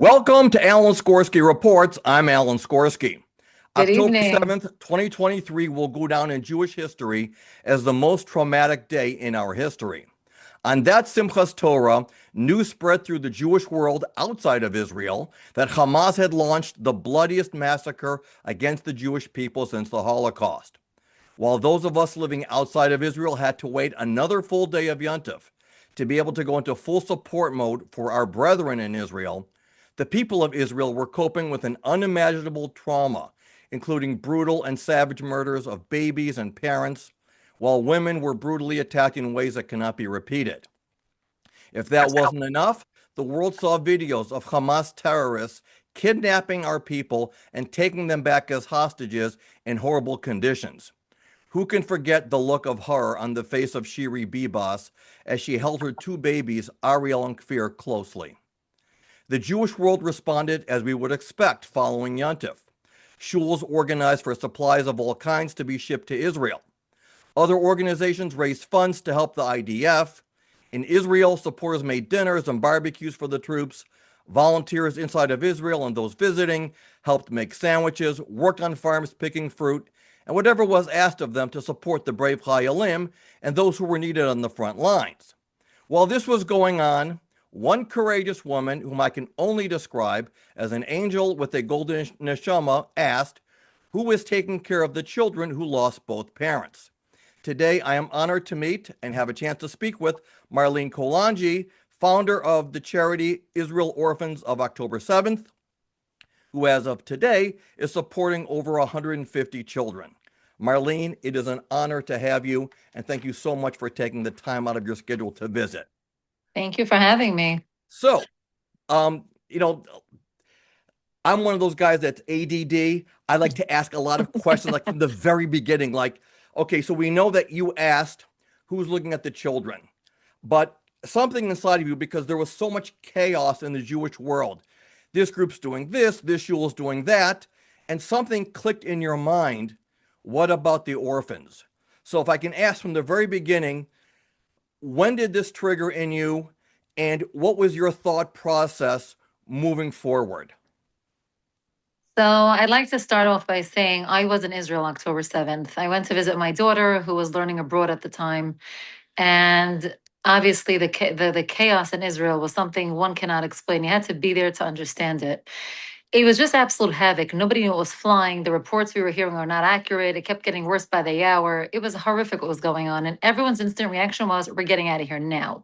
Welcome to Alan Skorsky Reports. I'm Alan Skorsky. Good October evening. 7th, 2023 will go down in Jewish history as the most traumatic day in our history. On that Simchas Torah, news spread through the Jewish world outside of Israel that Hamas had launched the bloodiest massacre against the Jewish people since the Holocaust. While those of us living outside of Israel had to wait another full day of Yontif to be able to go into full support mode for our brethren in Israel, the people of Israel were coping with an unimaginable trauma, including brutal and savage murders of babies and parents, while women were brutally attacked in ways that cannot be repeated. If that wasn't enough, the world saw videos of Hamas terrorists kidnapping our people and taking them back as hostages in horrible conditions. Who can forget the look of horror on the face of Shiri Bibas as she held her two babies, Ariel and Kfir, closely? The Jewish world responded as we would expect following Yontif. Shuls organized for supplies of all kinds to be shipped to Israel. Other organizations raised funds to help the IDF. In Israel, supporters made dinners and barbecues for the troops. Volunteers inside of Israel and those visiting helped make sandwiches, worked on farms picking fruit, and whatever was asked of them to support the brave Chayalim and those who were needed on the front lines. While this was going on, one courageous woman, whom I can only describe as an angel with a golden neshama, asked, "Who is taking care of the children who lost both parents?" Today, I am honored to meet and have a chance to speak with Marlene Kolangi, founder of the charity Israel Orphans of October 7th, who as of today is supporting over 150 children. Marlene, it is an honor to have you, and thank you so much for taking the time out of your schedule to visit. Thank you for having me. So, um, you know, I'm one of those guys that's ADD. I like to ask a lot of questions, like from the very beginning. Like, okay, so we know that you asked who's looking at the children, but something inside of you, because there was so much chaos in the Jewish world. This group's doing this shul's doing that, and something clicked in your mind. What about the orphans? So if I can ask from the very beginning, when did this trigger in you, and what was your thought process moving forward? So I'd like to start off by saying I was in Israel October 7th. I went to visit my daughter who was learning abroad at the time. And obviously the chaos in Israel was something one cannot explain. You had to be there to understand it. It was just absolute havoc. Nobody knew what was flying. The reports we were hearing are not accurate. It kept getting worse by the hour. It was horrific what was going on. And everyone's instant reaction was, we're getting out of here now.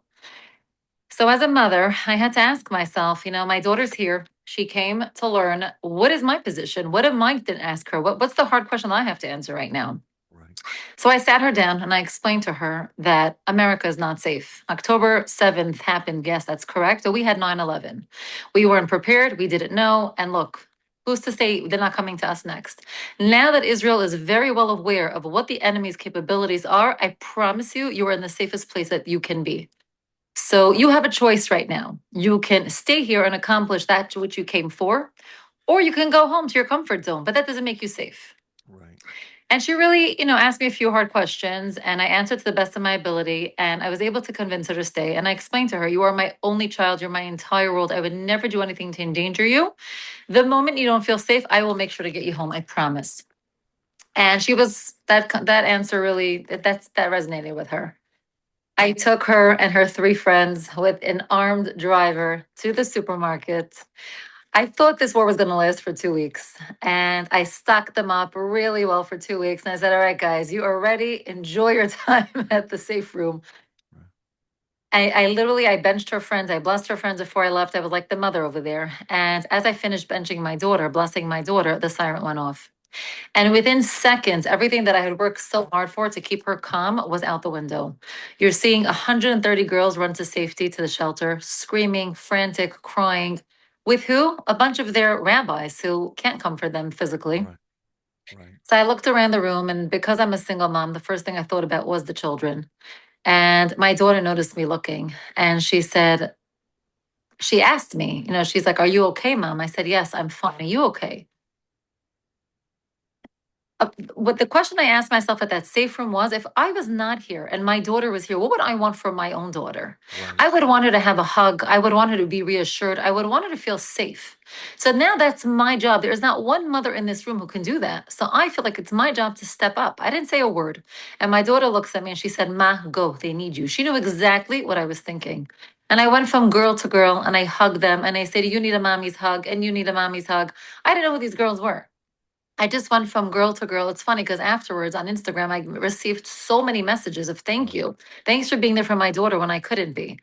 So as a mother, I had to ask myself, my daughter's here. She came to learn, what is my position? What am I to ask her? What's the hard question I have to answer right now? Right. So I sat her down and I explained to her that America is not safe. October 7th happened. Yes, that's correct. So we had 9/11. We weren't prepared. We didn't know. And look, who's to say they're not coming to us next? Now that Israel is very well aware of what the enemy's capabilities are, I promise you, you are in the safest place that you can be. So you have a choice right now. You can stay here and accomplish that to which you came for, or you can go home to your comfort zone, but that doesn't make you safe. Right. And she really, asked me a few hard questions and I answered to the best of my ability. And I was able to convince her to stay. And I explained to her, you are my only child. You're my entire world. I would never do anything to endanger you. The moment you don't feel safe, I will make sure to get you home. I promise. And she was that answer really that resonated with her. I took her and her three friends with an armed driver to the supermarket. I thought this war was going to last for 2 weeks, and I stocked them up really well for 2 weeks. And I said, all right, guys, you are ready. Enjoy your time at the safe room. I benched her friends. I blessed her friends before I left. I was like the mother over there. And as I finished benching my daughter, blessing my daughter, the siren went off. And within seconds, everything that I had worked so hard for to keep her calm was out the window. You're seeing 130 girls run to safety to the shelter, screaming, frantic, crying. With who? A bunch of their rabbis who can't comfort them physically. Right. Right. So I looked around the room, and because I'm a single mom, the first thing I thought about was the children. And my daughter noticed me looking, and she asked me, she's like, "Are you okay, Mom?" I said, "Yes, I'm fine. Are you okay?" What the question I asked myself at that safe room was, if I was not here and my daughter was here, what would I want for my own daughter? Right. I would want her to have a hug. I would want her to be reassured. I would want her to feel safe. So now that's my job. There is not one mother in this room who can do that. So I feel like it's my job to step up. I didn't say a word. And my daughter looks at me and she said, Ma, go. They need you. She knew exactly what I was thinking. And I went from girl to girl and I hugged them and I said, you need a mommy's hug and you need a mommy's hug. I didn't know who these girls were. I just went from girl to girl. It's funny because afterwards on Instagram, I received so many messages of thank Right. you. Thanks for being there for my daughter when I couldn't be.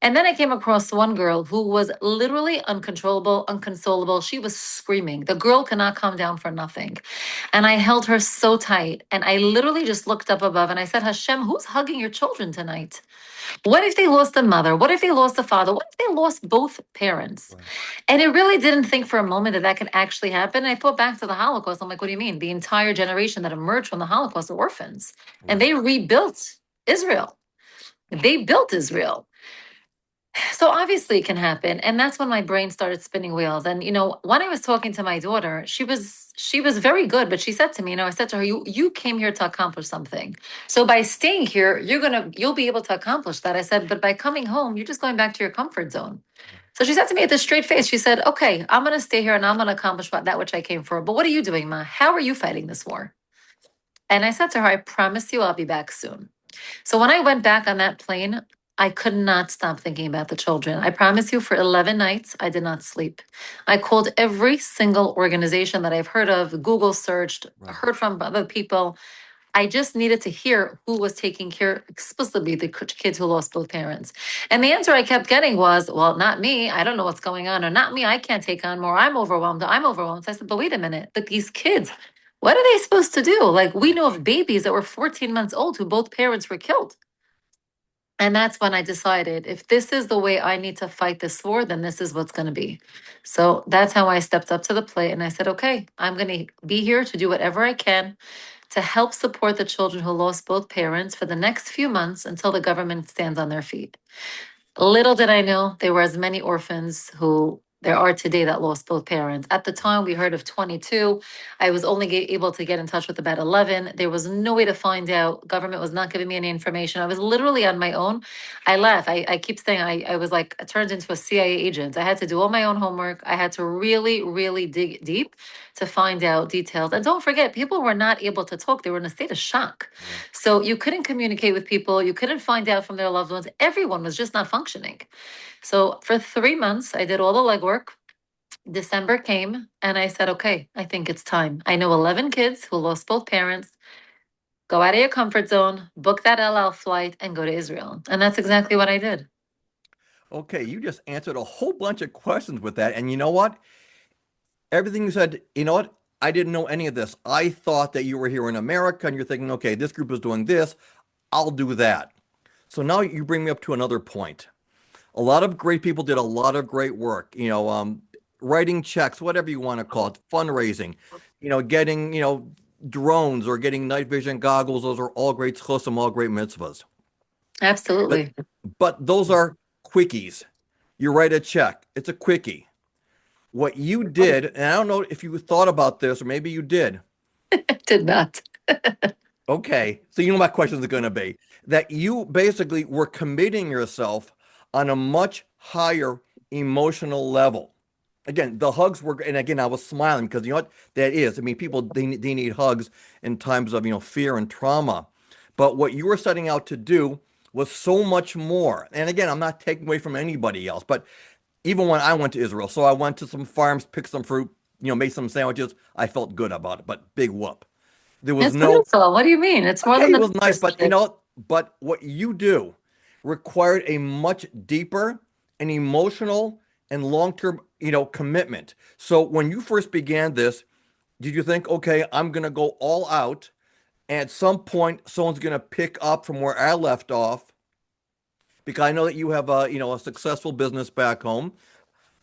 And then I came across one girl who was literally uncontrollable, unconsolable. She was screaming. The girl cannot calm down for nothing. And I held her so tight. And I literally just looked up above and I said, Hashem, who's hugging your children tonight? What if they lost a mother? What if they lost a father? What if they lost both parents? Right. And it really didn't think for a moment that that could actually happen. I thought back to the Holocaust. I'm like, what do you mean? The entire generation that emerged from the Holocaust are orphans, and Right. they rebuilt Israel. They built Israel. So obviously it can happen. And that's when my brain started spinning wheels. And when I was talking to my daughter, she was very good, but she said to me, I said to her, you came here to accomplish something. So by staying here, you'll be able to accomplish that. I said, but by coming home, you're just going back to your comfort zone. Right. So she said to me with a straight face, she said, okay, I'm gonna stay here and I'm gonna accomplish that which I came for. But what are you doing, Ma? How are you fighting this war? And I said to her, I promise you I'll be back soon. So when I went back on that plane, I could not stop thinking about the children. I promise you, for 11 nights, I did not sleep. I called every single organization that I've heard of, Google searched, Right. heard from other people. I just needed to hear who was taking care explicitly the kids who lost both parents. And the answer I kept getting was, well, not me. I don't know what's going on. Or not me. I can't take on more. I'm overwhelmed. I'm overwhelmed. So I said, but wait a minute. But these kids, what are they supposed to do? Like, we know of babies that were 14 months old who both parents were killed. And that's when I decided, if this is the way I need to fight this war, then this is what's going to be. So that's how I stepped up to the plate and I said, okay, I'm going to be here to do whatever I can to help support the children who lost both parents for the next few months until the government stands on their feet. Little did I know there were as many orphans who there are today that lost both parents. At the time, we heard of 22. I was only able to get in touch with about 11. There was no way to find out. Government was not giving me any information. I was literally on my own. I left. I keep saying I was like turned into a CIA agent. I had to do all my own homework. I had to really, really dig deep to find out details. And don't forget, people were not able to talk. They were in a state of shock. Right. So you couldn't communicate with people. You couldn't find out from their loved ones. Everyone was just not functioning. So for 3 months, I did all the legwork. December came and I said, okay, I think it's time. I know 11 kids who lost both parents. Go out of your comfort zone, book that LL flight, and go to Israel. And that's exactly what I did. Okay, you just answered a whole bunch of questions with that. And you know what? Everything you said, you know what? I didn't know any of this. I thought that you were here in America and you're thinking, okay, this group is doing this. I'll do that. So now you bring me up to another point. A lot of great people did a lot of great work, writing checks, whatever you want to call it, fundraising, getting, drones or getting night vision goggles. Those are all great chosim, all great mitzvahs. But Absolutely. but those are quickies. You write a check. It's a quickie. What you did, and I don't know if you thought about this, or maybe you did. Did not. Okay, so you know my question is going to be that you basically were committing yourself on a much higher emotional level. Again, the hugs were, and again, I was smiling because you know what that is. I mean, people they need hugs in times of fear and trauma, but what you were setting out to do was so much more. And again, I'm not taking away from anybody else, but even when I went to Israel, so I went to some farms, picked some fruit, made some sandwiches. I felt good about it, but big whoop. There was It's no, beautiful. What do you mean? It's more than okay, it the was nice, numbers. but but what you do required a much deeper and emotional and long-term, commitment. So when you first began this, did you think, okay, I'm going to go all out, and at some point someone's going to pick up from where I left off? Because I know that you have a successful business back home.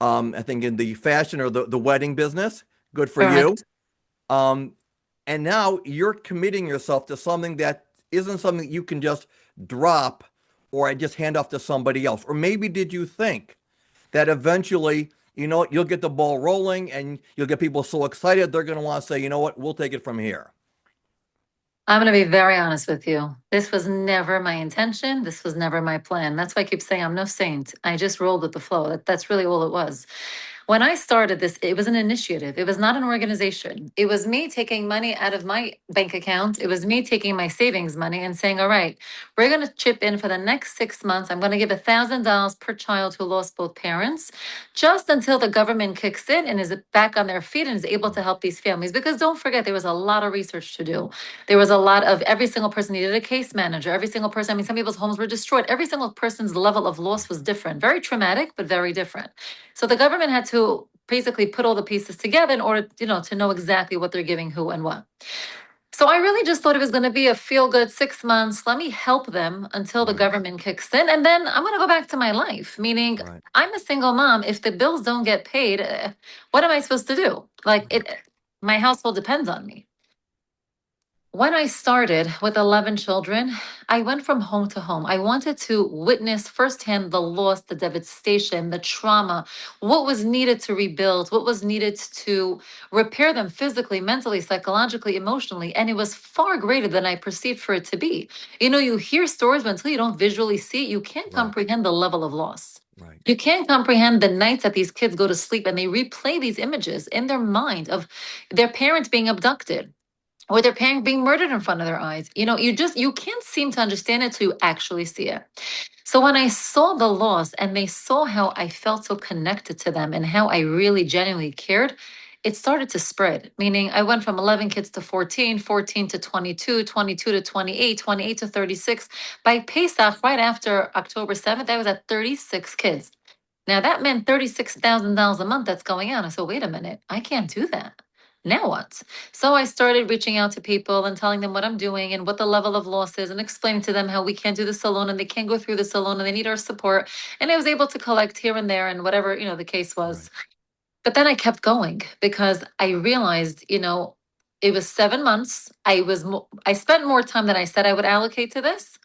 I think in the fashion or the wedding business. Good for you. Correct. Um, and now you're committing yourself to something that isn't something that you can just drop or just hand off to somebody else. Or maybe did you think that eventually, you'll get the ball rolling and you'll get people so excited they're going to want to say, you know what, we'll take it from here. I'm going to be very honest with you. This was never my intention. This was never my plan. That's why I keep saying I'm no saint. I just rolled with the flow. That's really all it was. When I started this, it was an initiative. It was not an organization. It was me taking money out of my bank account. It was me taking my savings money and saying, all right, we're going to chip in for the next 6 months. I'm going to give $1,000 per child who lost both parents, just until the government kicks in and is back on their feet and is able to help these families. Because don't forget, there was a lot of research to do. There was a lot of every single person needed a case manager. Every single person, I mean, some people's homes were destroyed. Every single person's level of loss was different, very traumatic, but very different. So the government had to basically put all the pieces together in order, to know exactly what they're giving who and what. So I really just thought it was going to be a feel good 6 months. Let me help them until the Right, government kicks in. And then I'm going to go back to my life, meaning right, I'm a single mom. If the bills don't get paid, what am I supposed to do? Like right, my household depends on me. When I started with 11 children, I went from home to home. I wanted to witness firsthand the loss, the devastation, the trauma, what was needed to rebuild, what was needed to repair them physically, mentally, psychologically, emotionally. And it was far greater than I perceived for it to be. You hear stories, but until you don't visually see it, you can't right, comprehend the level of loss. right, You can't comprehend the nights that these kids go to sleep and they replay these images in their mind of their parents being abducted or their parent being murdered in front of their eyes. You can't seem to understand it till you actually see it. So when I saw the loss and they saw how I felt so connected to them and how I really genuinely cared, it started to spread. Meaning I went from 11 kids to 14, 14 to 22, 22 to 28, 28 to 36. By Pesach, right after October 7th, I was at 36 kids. Now that meant $36,000 a month that's going out. I said, wait a minute, I can't do that. Now what? So I started reaching out to people and telling them what I'm doing and what the level of loss is and explaining to them how we can't do this alone and they can't go through this alone and they need our support. And I was able to collect here and there and whatever, the case was. right. But then I kept going because I realized, it was 7 months. I spent more time than I said I would allocate to this,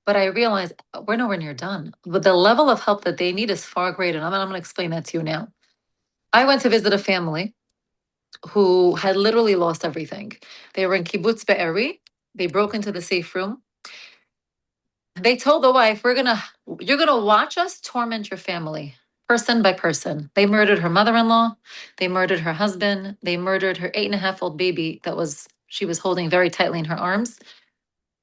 but I realized we're nowhere near done. But the level of help that they need is far greater. And I'm going to explain that to you now. I went to visit a family who had literally lost everything. They were in Kibbutz Be'eri. They broke into the safe room. They told the wife, you're gonna watch us torment your family, person by person. They murdered her mother-in-law. They murdered her husband. They murdered her 8.5-year-old baby she was holding very tightly in her arms.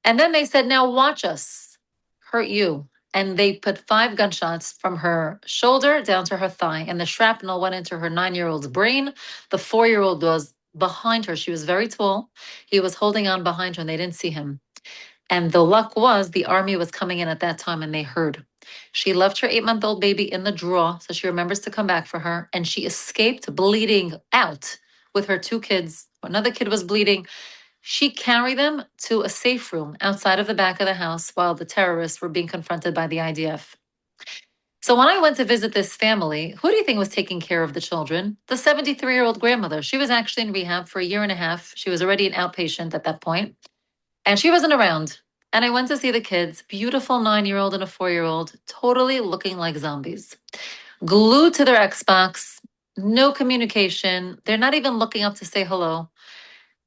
And then they said, now watch us hurt you. And they put 5 gunshots from her shoulder down to her thigh. And the shrapnel went into her 9-year-old's brain. The 4-year-old was behind her. She was very tall. He was holding on behind her and they didn't see him. And the luck was the army was coming in at that time and they heard. She left her 8-month-old baby in the drawer, so she remembers to come back for her. And she escaped bleeding out with her 2 kids. Another kid was bleeding. She carried them to a safe room outside of the back of the house while the terrorists were being confronted by the IDF. So when I went to visit this family, who do you think was taking care of the children? The 73-year-old grandmother. She was actually in rehab for a year and a half. She was already an outpatient at that point, and she wasn't around. And I went to see the kids, beautiful 9-year-old and a 4-year-old, totally looking like zombies, glued to their Xbox, no communication. They're not even looking up to say hello.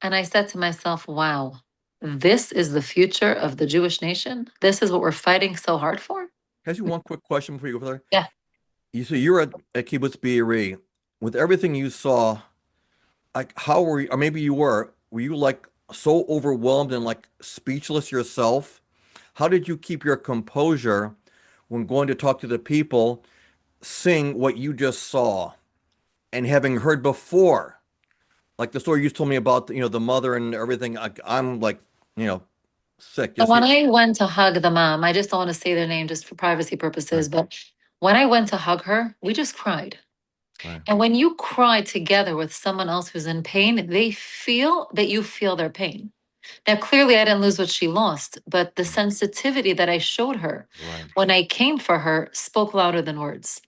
And I said to myself, wow, this is the future of the Jewish nation. This is what we're fighting so hard for. Can I ask you one quick question before you go further? Yeah. You're at Kibbutz Be'eri. With everything you saw, like how were you, or maybe were you like so overwhelmed and like speechless yourself? How did you keep your composure when going to talk to the people, seeing what you just saw and having heard before? Like the story you told me about, the mother and everything. I'm like, you know, sick. So Just when here. I went to hug the mom, I just don't want to say their name just for privacy Right, purposes, but when I went to hug her, we just cried. right, And when you cry together with someone else who's in pain, they feel that you feel their pain. Now, clearly, I didn't lose what she lost, but the right, sensitivity that I showed her right, when I came for her spoke louder than words.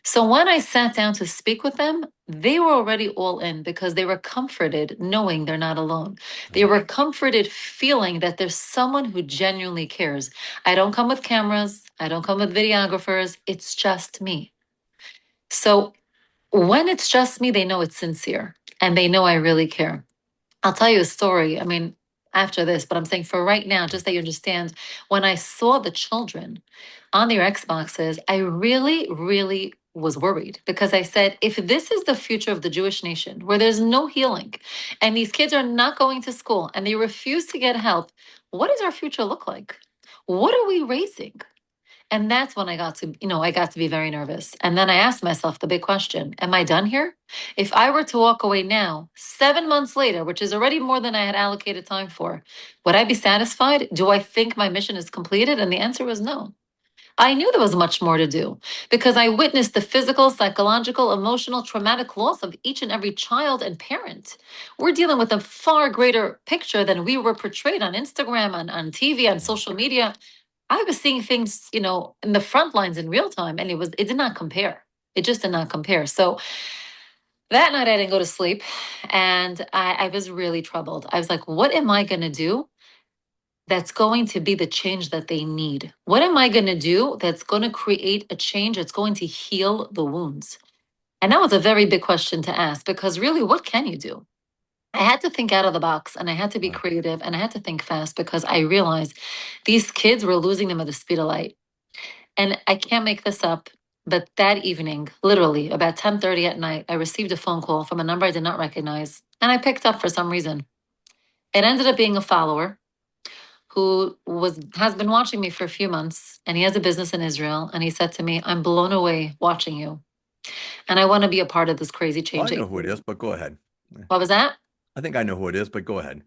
So when I sat down to speak with them, they were already all in because they were comforted knowing they're not alone. They right, were comforted feeling that there's someone who genuinely cares. I don't come with cameras, I don't come with videographers, it's just me. So when it's just me, they know it's sincere and they know I really care. I'll tell you a story. I mean, after this, but I'm saying for right now, just that you understand, when I saw the children on their Xboxes, I really, really was worried because I said, if this is the future of the Jewish nation, where there's no healing and these kids are not going to school and they refuse to get help, what does our future look like? What are we raising? And that's when I got to, I got to be very nervous. And then I asked myself the big question, am I done here? If I were to walk away now, 7 months later, which is already more than I had allocated time for, would I be satisfied? Do I think my mission is completed? And the answer was no. I knew there was much more to do because I witnessed the physical, psychological, emotional, traumatic loss of each and every child and parent. We're dealing with a far greater picture than we were portrayed on Instagram, on TV, on social media. I was seeing things, in the front lines in real time, and it did not compare. It just did not compare. So that night I didn't go to sleep, and I was really troubled. I was like, what am I going to do that's going to be the change that they need? What am I going to do that's going to create a change that's going to heal the wounds? And that was a very big question to ask because really, what can you do? I had to think out of the box and I had to be Right. creative and I had to think fast because I realized these kids were losing them at the speed of light. And I can't make this up, but that evening, literally about 10:30 at night, I received a phone call from a number I did not recognize and I picked up for some reason. It ended up being a follower who has been watching me for a few months and he has a business in Israel and he said to me, "I'm blown away watching you and I want to be a part of this crazy Well, change." I know who it is, but go ahead. What was that? I think I know who it is, but go ahead.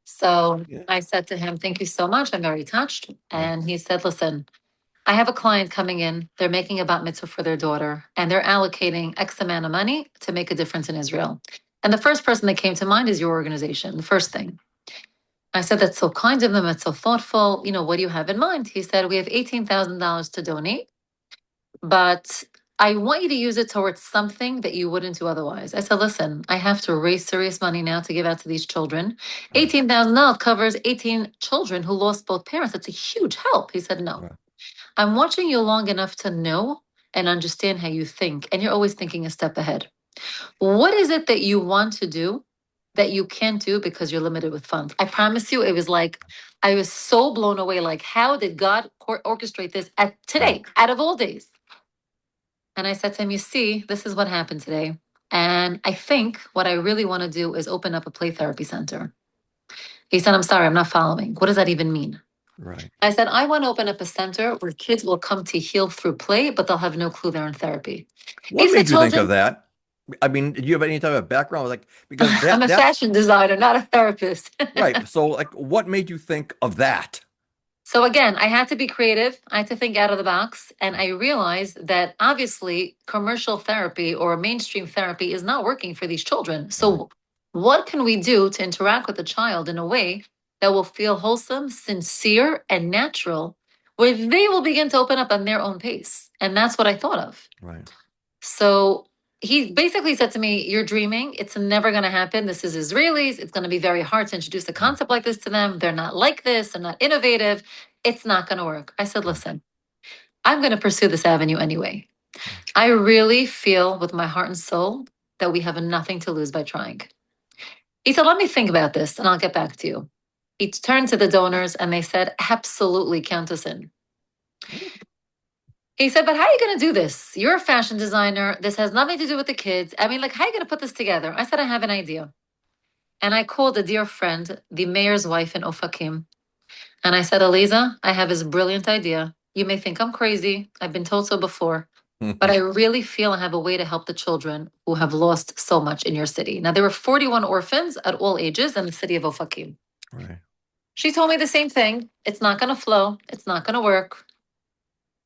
So Yeah. I said to him, "Thank you so much. I'm very touched." Right. And he said, "Listen, I have a client coming in. They're making a bat mitzvah for their daughter, and they're allocating X amount of money to make a difference in Israel. And the first person that came to mind is your organization, the first thing." I said, "That's so kind of them. It's so thoughtful. What do you have in mind?" He said, "We have $18,000 to donate, but I want you to use it towards something that you wouldn't do otherwise." I said, "Listen, I have to raise serious money now to give out to these children. Right. $18,000 covers 18 children who lost both parents. That's a huge help." He said, "No. Right. I'm watching you long enough to know and understand how you think, and you're always thinking a step ahead. What is it that you want to do that you can't do because you're limited with funds?" I promise you, it was like I was so blown away. Like, how did God orchestrate this at today, out of all days? And I said to him, "You see, this is what happened today. And I think what I really want to do is open up a play therapy center." He said, "I'm sorry, I'm not following. What does that even mean?" Right. I said, "I want to open up a center where kids will come to heal through play, but they'll have no clue they're in therapy." He What said, made you think of "Children." that? I mean, do you have any type of background? Like, because I'm a that's fashion designer, not a therapist. right. So, like, what made you think of that? So again, I had to be creative. I had to think out of the box. And I realized that obviously commercial therapy or mainstream therapy is not working for these children. Right. So what can we do to interact with the child in a way that will feel wholesome, sincere, and natural, where they will begin to open up on their own pace? And that's what I thought of. Right. So he basically said to me, "You're dreaming. It's never going to happen. This is Israelis. It's going to be very hard to introduce a concept like this to them. They're not like this. They're not innovative. It's not going to work." I said, Right. "Listen, I'm going to pursue this avenue anyway. I really feel with my heart and soul that we have nothing to lose by trying." He said, "Let me think about this and I'll get back to you." He turned to the donors and they said, "Absolutely, count us in." He said, "But how are you going to do this? You're a fashion designer. This has nothing to do with the kids. I mean, like, how are you going to put this together?" I said, "I have an idea." And I called a dear friend, the mayor's wife in Ofakim. And I said, "Eliza, I have this brilliant idea. You may think I'm crazy. I've been told so before. But I really feel I have a way to help the children who have lost so much in your city." Now, there were 41 orphans at all ages in the city of Ofakim. Right. She told me the same thing. It's not going to flow. It's not going to work.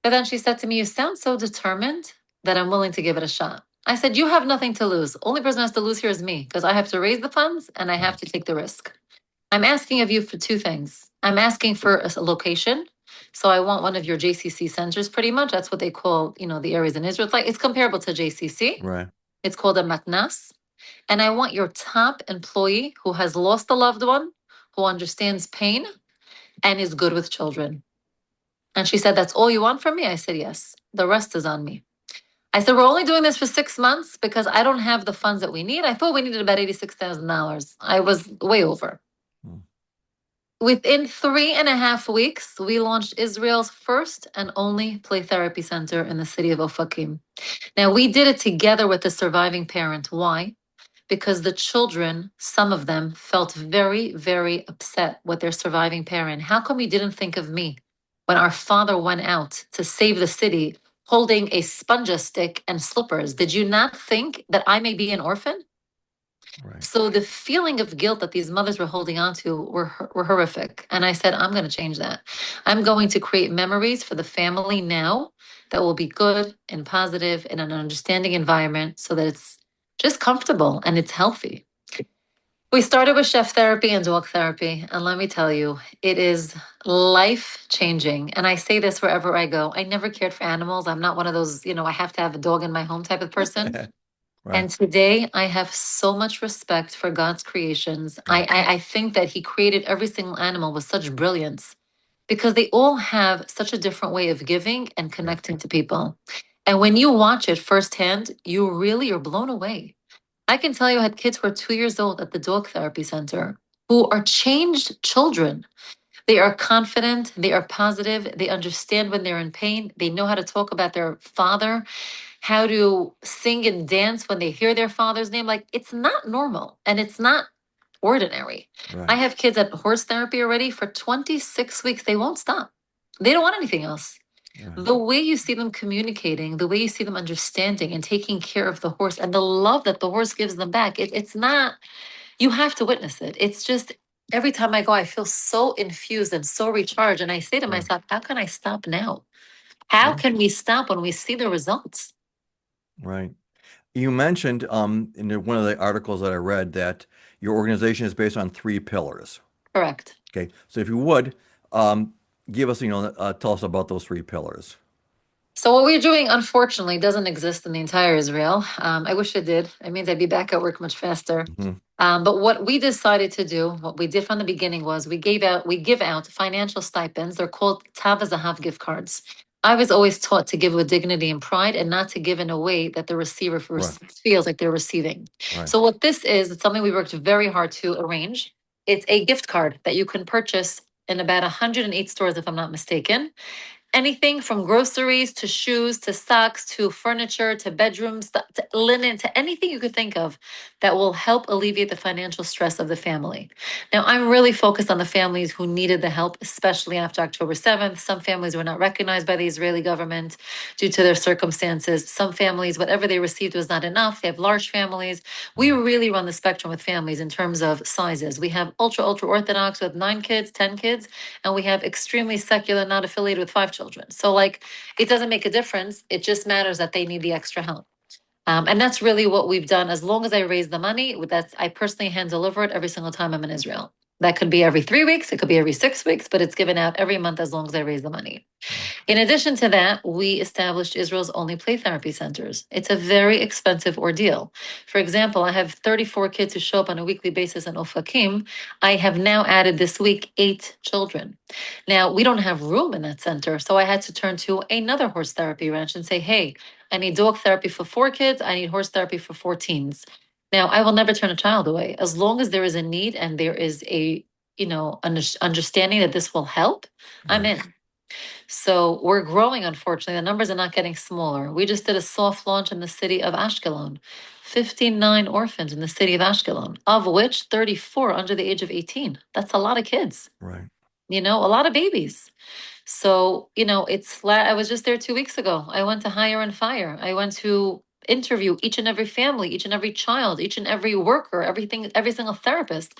But then she said to me, "You sound so determined that I'm willing to give it a shot." I said, "You have nothing to lose. Only person who has to lose here is me because I have to raise the funds and I have to take the risk. I'm asking of you for two things. I'm asking for a location. So I want one of your JCC centers pretty much. That's what they call, the areas in Israel. It's comparable to JCC. Right. It's called a matnas. And I want your top employee who has lost a loved one, who understands pain and is good with children." And she said, "That's all you want from me?" I said, "Yes. The rest is on me." I said, "We're only doing this for 6 months because I don't have the funds that we need." I thought we needed about $86,000. I was way over. Hmm. Within 3.5 weeks, we launched Israel's first and only play therapy center in the city of Ofakim. Now, we did it together with the surviving parent. Why? Because the children, some of them, felt very, very upset with their surviving parent. How come you didn't think of me when our father went out to save the city holding a sponge stick and slippers? Did you not think that I may be an orphan? Right. So the feeling of guilt that these mothers were holding on to were horrific. And I said, I'm going to change that. I'm going to create memories for the family now that will be good and positive in an understanding environment so that it's just comfortable and it's healthy. We started with chef therapy and dog therapy. And let me tell you, it is life changing. And I say this wherever I go. I never cared for animals. I'm not one of those, I have to have a dog in my home type of person. Right. And today I have so much respect for God's creations. Right. I think that He created every single animal with such brilliance because they all have such a different way of giving and Right. connecting to people. And when you watch it firsthand, you really are blown away. I can tell you, I had kids who are 2 years old at the dog therapy center who are changed children. They are confident, they are positive, they understand when they're in pain, they know how to talk about their father, how to sing and dance when they hear their father's name. Like it's not normal and it's not ordinary. I Right. have kids at horse therapy already for 26 weeks. They won't stop. They don't want anything else. Right. The way you see them communicating, the way you see them understanding and taking care of the horse and the love that the horse gives them back, it's not, you have to witness it. It's just every time I go, I feel so infused and so recharged. And I say to Sure. myself, how can I stop now? How Yeah. can we stop when we see the results? Right. You mentioned one of the articles that I read that your organization is based on three pillars. Correct. Okay. So if you would um, give us, tell us about those three pillars. So what we're doing, unfortunately, doesn't exist in the entire Israel. I wish it did. It means I'd be back at work much faster. Hmm. But what we decided to do, what we did from the beginning was we give out financial stipends. They're called Tav Zahav gift cards. I was always taught to give with dignity and pride and not to give in a way that the receiver Right. feels like they're receiving. Right. So what this is, it's something we worked very hard to arrange. It's a gift card that you can purchase in about 108 stores, if I'm not mistaken. Anything from groceries to shoes to socks to furniture to bedrooms to linen to anything you could think of that will help alleviate the financial stress of the family. Now, I'm really focused on the families who needed the help, especially after October 7th. Some families were not recognized by the Israeli government due to their circumstances. Some families, whatever they received was not enough. They have large families. We Right. really run the spectrum with families in terms of sizes. We have ultra Orthodox with 9 kids, 10 kids, and we have extremely secular, not affiliated with 5 children. So, like, it doesn't make a difference. It just matters that they need the extra help. And that's really what we've done. As long as I raise the money, that's I personally hand deliver it every single time I'm in Israel. That could be every 3 weeks, it could be every 6 weeks, but it's given out every month as long as I raise the money. Right. In addition to that, we established Israel's only play therapy centers. It's a very expensive ordeal. For example, I have 34 kids who show up on a weekly basis in Ofakim. I have now added this week 8 children. Now, we don't have room in that center, so I had to turn to another horse therapy ranch and say, hey, I need dog therapy for 4 kids, I need horse therapy for 14s. Now, I will never turn a child away. As long as there is a need and there is a understanding that this will help, I'm Right. in. So we're growing, unfortunately. The numbers are not getting smaller. We just did a soft launch in the city of Ashkelon. 59 orphans in the city of Ashkelon, of which 34 under the age of 18. That's a lot of kids, Right. a lot of babies. So, I was just there 2 weeks ago. I went to hire and fire. I went to interview each and every family, each and every child, each and every worker, everything, every single therapist.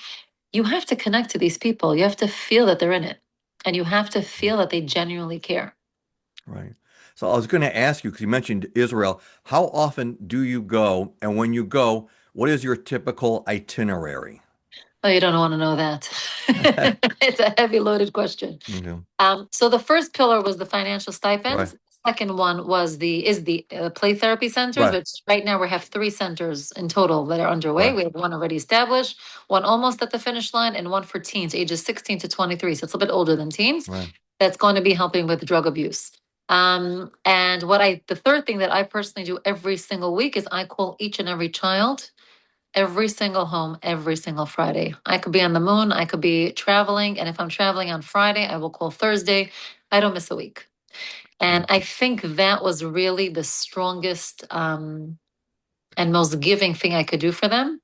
You have to connect to these people. You have to feel that they're in it. And you have to feel that they genuinely care. Right. So I was going to ask you, because you mentioned Israel, how often do you go? And when you go, what is your typical itinerary? Oh, you don't want to know that. It's a heavy loaded question. Okay. So the first pillar was the financial Right. stipends. Second one was the play therapy centers, Right. which right now we have 3 centers in total that are underway. Right. We have one already established, one almost at the finish line, and one for teens, ages 16 to 23. So it's a little bit older than teens. Right. That's going to be helping with drug abuse. And the third thing that I personally do every single week is I call each and every child every single home, every single Friday. I could be on the moon, I could be traveling, and if I'm traveling on Friday, I will call Thursday. I don't miss a week. And I think that was really the strongest and most giving thing I could do for them.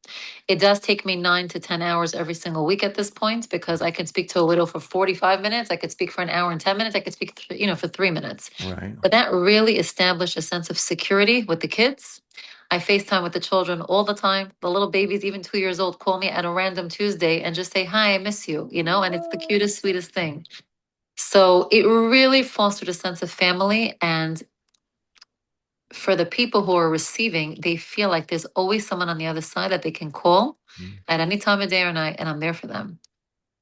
It does take me 9 to 10 hours every single week at this point because I can speak to a widow for 45 minutes. I could speak for an hour and 10 minutes. I could speak, for 3 minutes. Right. But that really established a sense of security with the kids. I FaceTime with the children all the time. The little babies, even 2 years old, call me at a random Tuesday and just say, "Hi, I miss you," and it's the cutest, sweetest thing. So it really fostered a sense of family. And for the people who are receiving, they feel like there's always someone on the other side that they can call at any time of day or night, and I'm there for them.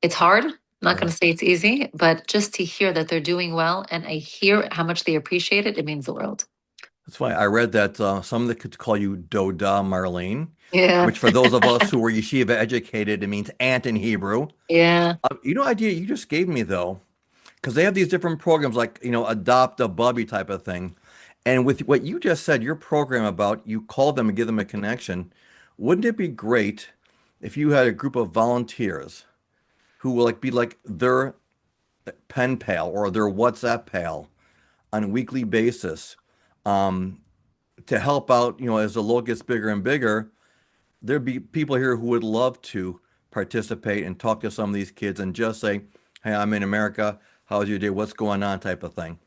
It's hard. I'm not going Right. to say it's easy, but just to hear that they're doing well and I hear how much they appreciate it, it means the world. That's why I read that some of the kids call you Doda Marlene, Yeah. which for those of us who were yeshiva educated, it means aunt in Hebrew. Yeah. Idea you just gave me though, because they have these different programs like, adopt a bubby type of thing. And with what you just said, your program about you call them and give them a connection, wouldn't it be great if you had a group of volunteers who will be like their pen pal or their WhatsApp pal on a weekly basis, um, to help out, as the load gets bigger and bigger, there'd be people here who would love to participate and talk to some of these kids and just say, "Hey, I'm in America. How's your day? What's going on?" type of thing.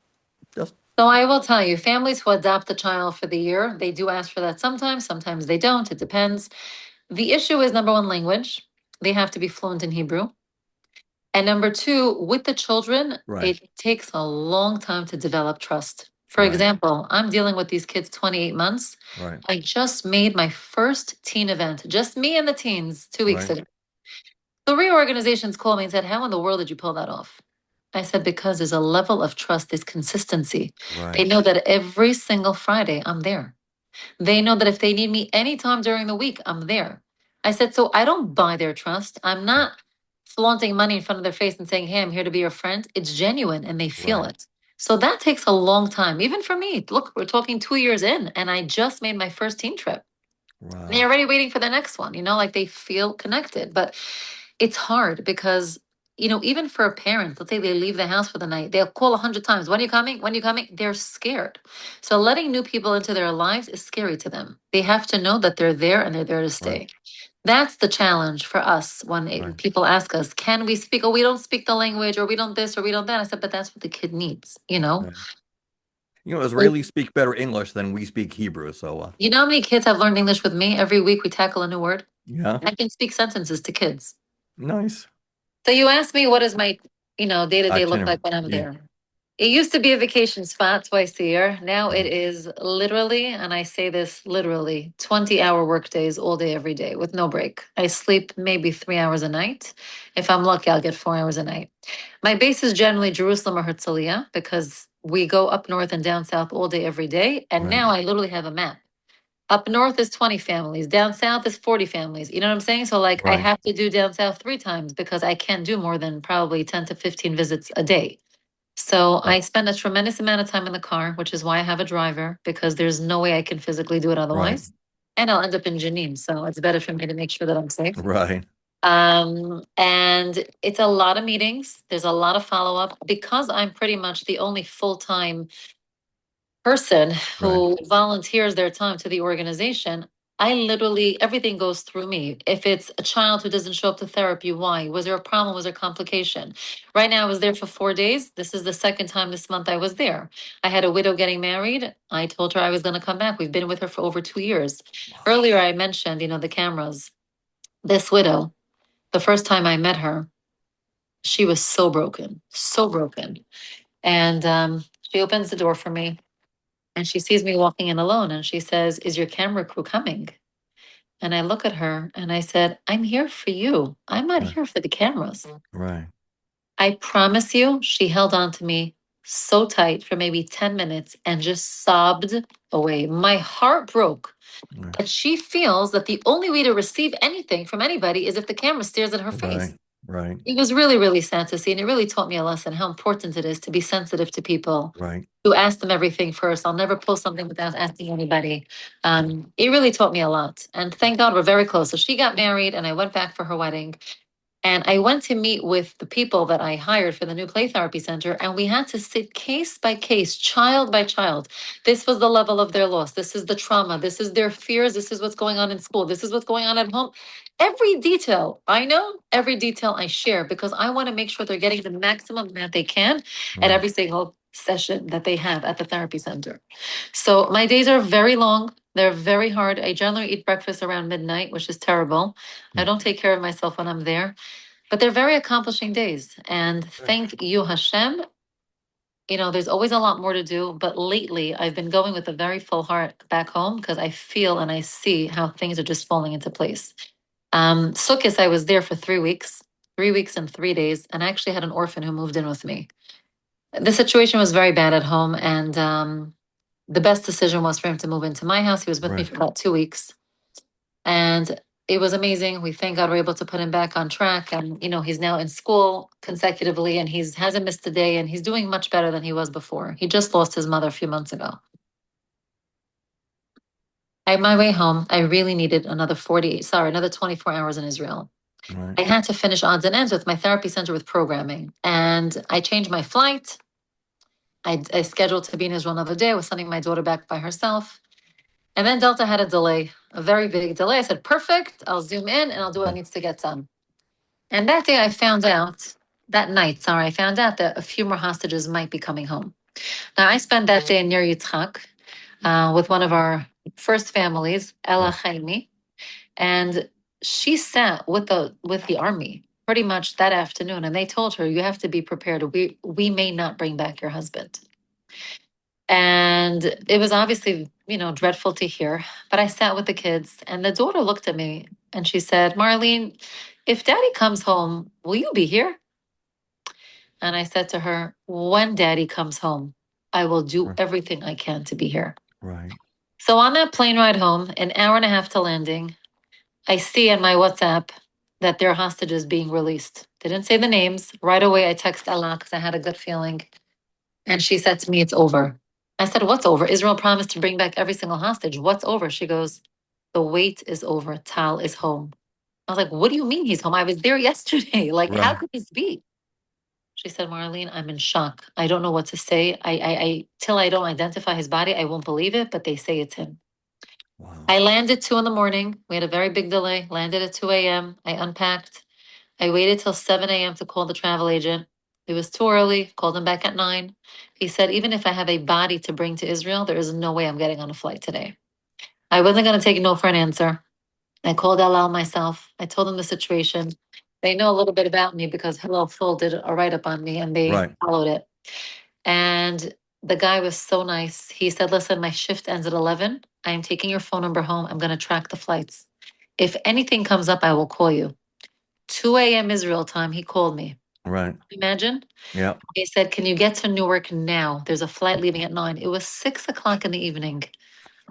Just So I will tell you, families who adopt a child for the year, they do ask for that sometimes they don't. It depends. The issue is number one, language. They have to be fluent in Hebrew. And number two, with the children, right, it takes a long time to develop trust. For right, example, I'm dealing with these kids 28 months. right, I just made my first teen event, just me and the teens, 2 weeks right, ago. 3 organizations called me and said, "How in the world did you pull that off?" I said, "Because there's a level of trust, there's consistency. They right, know that every single Friday I'm there. They know that if they need me anytime during the week, I'm there." I said, "So I don't buy their trust. I'm not flaunting money in front of their face and saying, 'Hey, I'm here to be your friend.' It's genuine and they feel right. it." So that takes a long time, even for me. Look, we're talking 2 years in, and I just made my first team trip. And Wow. they're already waiting for the next one, like they feel connected. But it's hard because, even for a parent, let's say they leave the house for the night, they'll call 100 times, "When are you coming? When are you coming?" They're scared. So letting new people into their lives is scary to them. They have to know that they're there and they're there to Right, stay. That's the challenge for us when right, people ask us, "Can we speak?" "Oh, we don't speak the language," or "We don't this," or "We don't that." I said, "But that's what the kid needs." right. Israelis speak better English than we speak Hebrew, so You know how many kids have learned English with me? Every week we tackle a new word. yeah, I can speak sentences to kids. nice. So you asked me what does my, day to day look like Itinerary. when I'm Yeah, there. It used to be a vacation spot twice a year. Now it is literally, and I say this literally, 20-hour work days all day, every day with no break. I sleep maybe 3 hours a night. If I'm lucky, I'll get 4 hours a night. My base is generally Jerusalem or Herzliya because we go up north and down south all day, every day. And right, now I literally have a map. Up north is 20 families, down south is 40 families. You know what I'm saying? So, like, I right, have to do down south 3 times because I can't do more than probably 10 to 15 visits a day. So, right, I spend a tremendous amount of time in the car, which is why I have a driver because there's no way I can physically do it right, otherwise. And I'll end up in Jenin. So, it's better for me to make sure that I'm safe. right, And it's a lot of meetings. There's a lot of follow up because I'm pretty much the only full time person right, who volunteers their time to the organization. I literally, everything goes through me. If it's a child who doesn't show up to therapy, why? Was there a problem? Was there a complication? Right now, I was there for 4 days. This is the second time this month I was there. I had a widow getting married. I told her I was going to come back. We've been with her for over 2 years. Earlier, I mentioned, the cameras. This widow, the first time I met her, she was so broken, so broken. And she opens the door for me and she sees me walking in alone and she says, "Is your camera crew coming?" And I look at her and I said, "I'm here for you. I'm not right, here for the cameras." right, I promise you, she held on to me so tight for maybe 10 minutes and just sobbed away. My heart broke right, that she feels that the only way to receive anything from anybody is if the camera stares at her face. right, Right. It was really, really sad to see, and it really taught me a lesson how important it is to be sensitive to people, Right. to ask them everything first. I'll never post something without asking anybody. It really taught me a lot, and thank God we're very close. So she got married, and I went back for her wedding. And I went to meet with the people that I hired for the new play therapy center, and we had to sit case by case, child by child. This was the level of their loss. This is the trauma. This is their fears. This is what's going on in school. This is what's going on at home. Every detail I know, every detail I share because I want to make sure they're getting the maximum that they can at Right. every single session that they have at the therapy center. So my days are very long. They're very hard. I generally eat breakfast around midnight, which is terrible. I Mm. don't take care of myself when I'm there. But they're very accomplishing days. And Good. thank you, Hashem. There's always a lot more to do. But lately, I've been going with a very full heart back home because I feel and I see how things are just falling into place. Sukkot, I was there for 3 weeks, 3 weeks and 3 days. And I actually had an orphan who moved in with me. The situation was very bad at home. And the best decision was for him to move into my house. He was with me Right. for about 2 weeks. And it was amazing. We thank God we're able to put him back on track. And, he's now in school consecutively and he's hasn't missed a day and he's doing much better than he was before. He just lost his mother a few months ago. On my way home, I really needed another 24 hours in Israel. Right. I had to finish odds and ends with my therapy center with programming. And I changed my flight. I scheduled to be in Israel another day. I was sending my daughter back by herself. And then Delta had a delay, a very big delay. I said, perfect. I'll zoom in and I'll do what needs to get done. And that day that night, I found out that a few more hostages might be coming home. Now, I spent that day near Yitzhak with one of our first families, Ella Right. Chaimi, and she sat with the army pretty much that afternoon, and they told her, "You have to be prepared. We may not bring back your husband." And it was obviously, dreadful to hear. But I sat with the kids, and the daughter looked at me and she said, Marlene, if daddy comes home, will you be here? And I said to her, when daddy comes home, I will do Right. everything I can to be here. Right. So on that plane ride home, an hour and a half to landing, I see in my WhatsApp that there are hostages being released. They didn't say the names. Right away, I text Allah because I had a good feeling. And she said to me, it's over. I said, what's over? Israel promised to bring back every single hostage. What's over? She goes, the wait is over. Tal is home. I was like, what do you mean he's home? I was there yesterday. Like, how Right. could this be? She said, Marlene, I'm in shock. I don't know what to say. Till I don't identify his body, I won't believe it, but they say it's him. Wow. I landed 2 in the morning. We had a very big delay. Landed at 2 a.m. I unpacked. I waited till 7 a.m. to call the travel agent. It was too early. Called him back at 9. He said, even if I have a body to bring to Israel, there is no way I'm getting on a flight today. I wasn't going to take no for an answer. I called El Al myself. I told them the situation. They know a little bit about me because Hello Full did a write up on me and they Right. followed it. And the guy was so nice. He said, listen, my shift ends at 11. I am taking your phone number home. I'm going to track the flights. If anything comes up, I will call you. 2 a.m. Israel time, he called me. Right. Imagine. Yeah. He said, can you get to Newark now? There's a flight leaving at 9. It was 6 o'clock in the evening.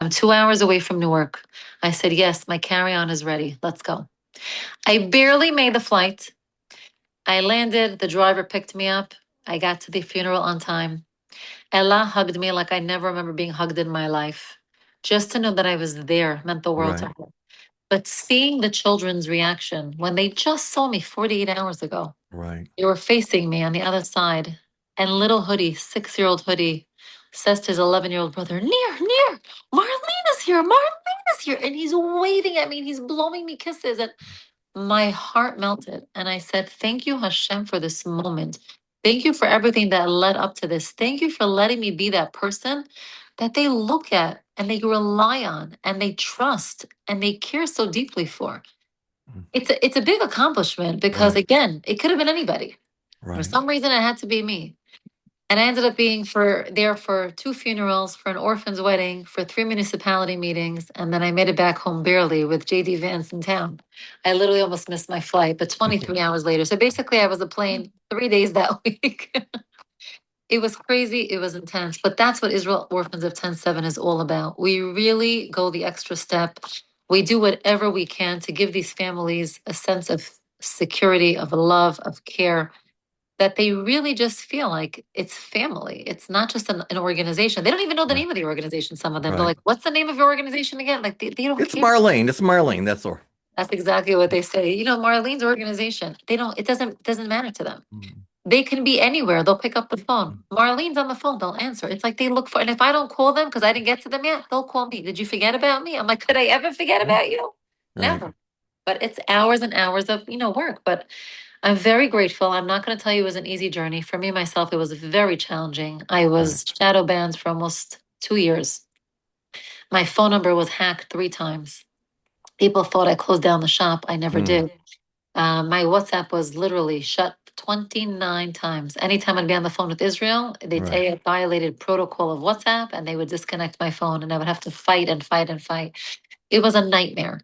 I'm 2 hours away from Newark. I said, yes, my carry-on is ready. Let's go. I barely made the flight. I landed. The driver picked me up. I got to the funeral on time. Ella hugged me like I never remember being hugged in my life. Just to know that I was there meant the world to Right. her. But seeing the children's reaction when they just saw me 48 hours ago, Right. they were facing me on the other side. And little Hoodie, 6-year-old Hoodie, says to his 11-year-old brother, Near, Marlene is here, Marlene is here. And he's waving at me and he's blowing me kisses. And my heart melted. And I said, thank you, Hashem, for this moment. Thank you for everything that led up to this. Thank you for letting me be that person that they look at and they rely on and they trust and they care so deeply for. Mm. It's a big accomplishment because Right. again, it could have been anybody. For Right. some reason, it had to be me. And I ended up being there for 2 funerals, for an orphan's wedding, for 3 municipality meetings, and then I made it back home barely with JD Vance in town. I literally almost missed my flight, but 23 hours later. So basically, I was a plane 3 days that week. It was crazy. It was intense. But that's what Israel Orphans of 10-7 is all about. We really go the extra step. We do whatever we can to give these families a sense of security, of love, of care, that they really just feel like it's family. It's not just an organization. They don't even know the Right. name of the organization. Some of them, they're Right. like, what's the name of your organization again? Like they don't It's care. Marlene. It's Marlene. That's all. That's exactly what they say. Marlene's organization, they don't, it doesn't matter to them. Mm. They can be anywhere. They'll pick up the phone. Mm. Marlene's on the phone. They'll answer. It's like they look for, and if I don't call them because I didn't get to them yet, they'll call me. Did you forget about me? I'm like, could I ever forget Mm. about you? Right. Never. But it's hours and hours of, work. But I'm very grateful. I'm not going to tell you it was an easy journey. For me, myself, it was very challenging. I Right. was shadow banned for almost 2 years. My phone number was hacked 3 times. People thought I closed down the shop. I never Mm. did. My WhatsApp was literally shut 29 times. Anytime I'd be on the phone with Israel, they'd Right. say I violated protocol of WhatsApp and they would disconnect my phone and I would have to fight and fight and fight. It was a nightmare.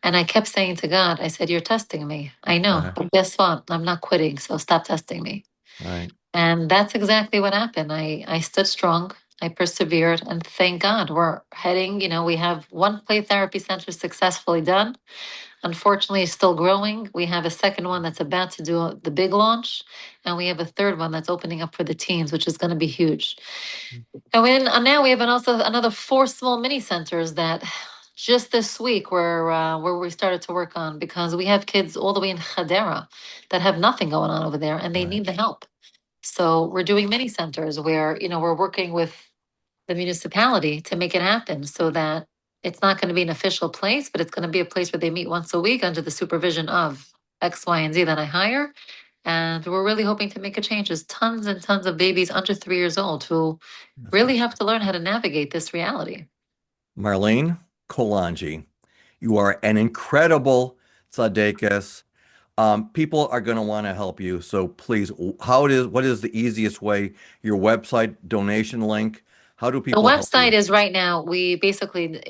And I kept saying to God, I said, you're testing me. I know, Right. but guess what? I'm not quitting. So stop testing me. Right. And that's exactly what happened. I stood strong. I persevered and thank God we're heading, we have one play therapy center successfully done. Unfortunately, it's still growing. We have a second one that's about to do the big launch, and we have a third one that's opening up for the teens, which is going to be huge. And now we have also another 4 small mini centers that just this week where we started to work on because we have kids all the way in Hadera that have nothing going on over there and they Right. need the help. So we're doing mini centers where we're working with the municipality to make it happen so that it's not going to be an official place, but it's going to be a place where they meet once a week under the supervision of X, Y, and Z that I hire. And we're really hoping to make a change. There's tons and tons of babies under 3 years old who That's really good. have to learn how to navigate this reality. Marlene Kolangi, you are an incredible tzaddikus. People are going to want to help you. So please, what is the easiest way? Your website, donation link. How do The people help website you? is right now, we basically,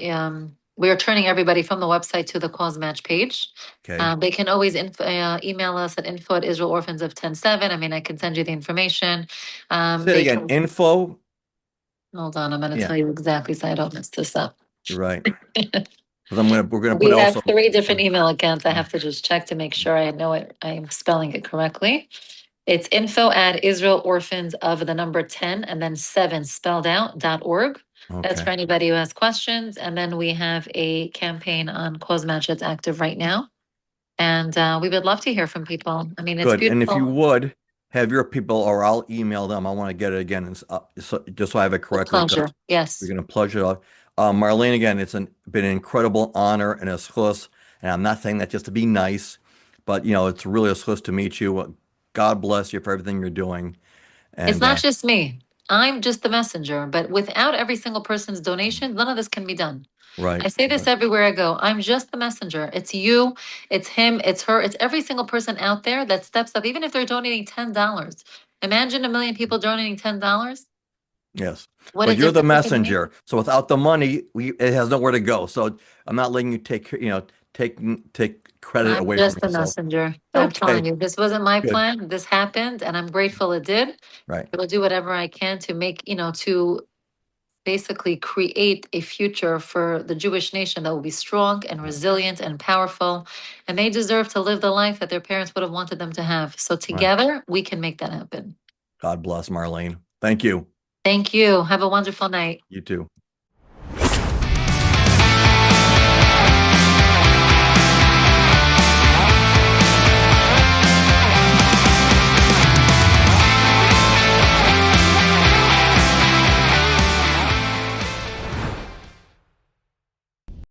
we are turning everybody from the website to the cause match page. Okay. They can always email us at info@Israel Orphans of 10/7. I mean, I can send you the information. Say it They again. can, Info. hold on, I'm going to Yeah, tell you exactly so I don't mess this up. you're right. Because we're gonna put We have also. 3 different email accounts. I Mm. have to just check to make sure I know it. I'm spelling it correctly. It's info@Israel Orphans of the number 10 and then 7 spelled out .org. That's Okay. for anybody who has questions. And then we have a campaign on Cause Match that's active right now. And we would love to hear from people. I mean, it's Good. And if you beautiful. would have your people, or I'll email them. I want to get it again, just so I have it With correctly, because pleasure. we're Yes. gonna pleasure. Marlene, again, been an incredible honor and a schus, and I'm not saying that just to be nice, but it's really a schus to meet you. God bless you for everything you're doing. It's And not just me. I'm just the messenger, but without every single person's donation, none of this can be done. right, I say this right, everywhere I go. I'm just the messenger. It's you, it's him, it's her, it's every single person out there that steps up, even if they're donating $10. Imagine a million people donating $10. yes. What a But you're the difference it can make. messenger, so without the money, it has nowhere to go. So I'm not letting you take take credit I'm away from just the me. So messenger. I'm okay, telling you, this wasn't my good, plan. This happened, and I'm grateful it did. right, I will do whatever I can to make, to basically create a future for the Jewish nation that will be strong and right, resilient and powerful. And they deserve to live the life that their parents would have wanted them to have. So right. together, we can make that happen. God bless, Marlene. Thank you. Thank you. Have a wonderful night. You too.